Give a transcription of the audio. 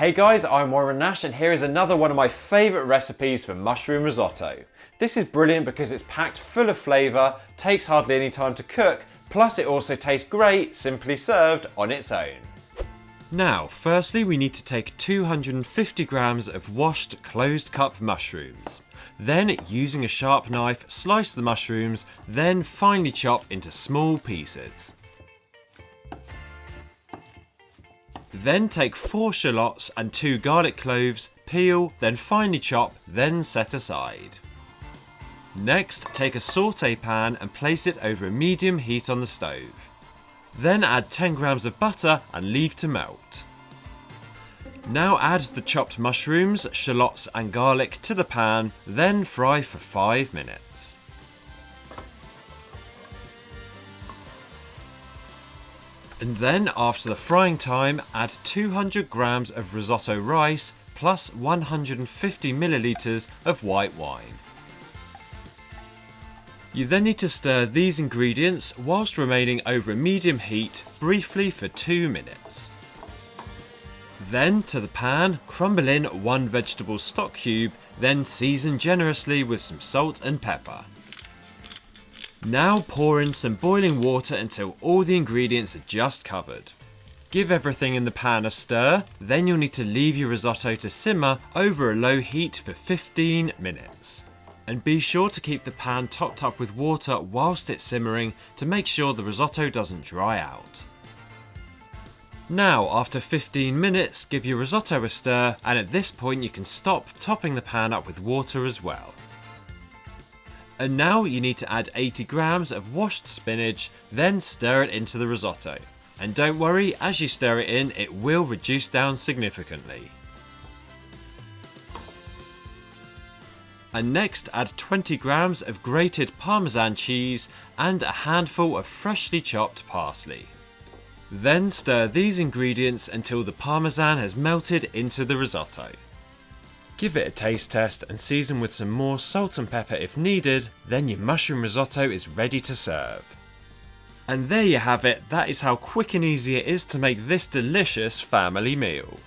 Hey guys, I'm Warren Nash and here is another one of my favourite recipes for mushroom risotto. This is brilliant because it's packed full of flavour, takes hardly any time to cook, plus it also tastes great simply served on its own. Now, firstly we need to take 250 grams of washed closed cup mushrooms. Then, using a sharp knife, slice the mushrooms, then finely chop into small pieces. Then take 4 shallots and 2 garlic cloves, peel, then finely chop, then set aside. Next, take a sauté pan and place it over a medium heat on the stove. Then add 10 grams of butter and leave to melt. Now add the chopped mushrooms, shallots and garlic to the pan, then fry for 5 minutes. And then, after the frying time, add 200 grams of risotto rice plus 150 millilitres of white wine. You then need to stir these ingredients whilst remaining over a medium heat briefly for 2 minutes. Then, to the pan, crumble in 1 vegetable stock cube, then season generously with some salt and pepper. Now pour in some boiling water until all the ingredients are just covered. Give everything in the pan a stir, then you'll need to leave your risotto to simmer over a low heat for 15 minutes. And be sure to keep the pan topped up with water whilst it's simmering to make sure the risotto doesn't dry out. Now, after 15 minutes, give your risotto a stir, and at this point you can stop topping the pan up with water as well. And now you need to add 80 grams of washed spinach, then stir it into the risotto. And don't worry, as you stir it in, it will reduce down significantly. And next add 20 grams of grated Parmesan cheese and a handful of freshly chopped parsley. Then stir these ingredients until the Parmesan has melted into the risotto. Give it a taste test and season with some more salt and pepper if needed, then your mushroom risotto is ready to serve. And there you have it, that is how quick and easy it is to make this delicious family meal.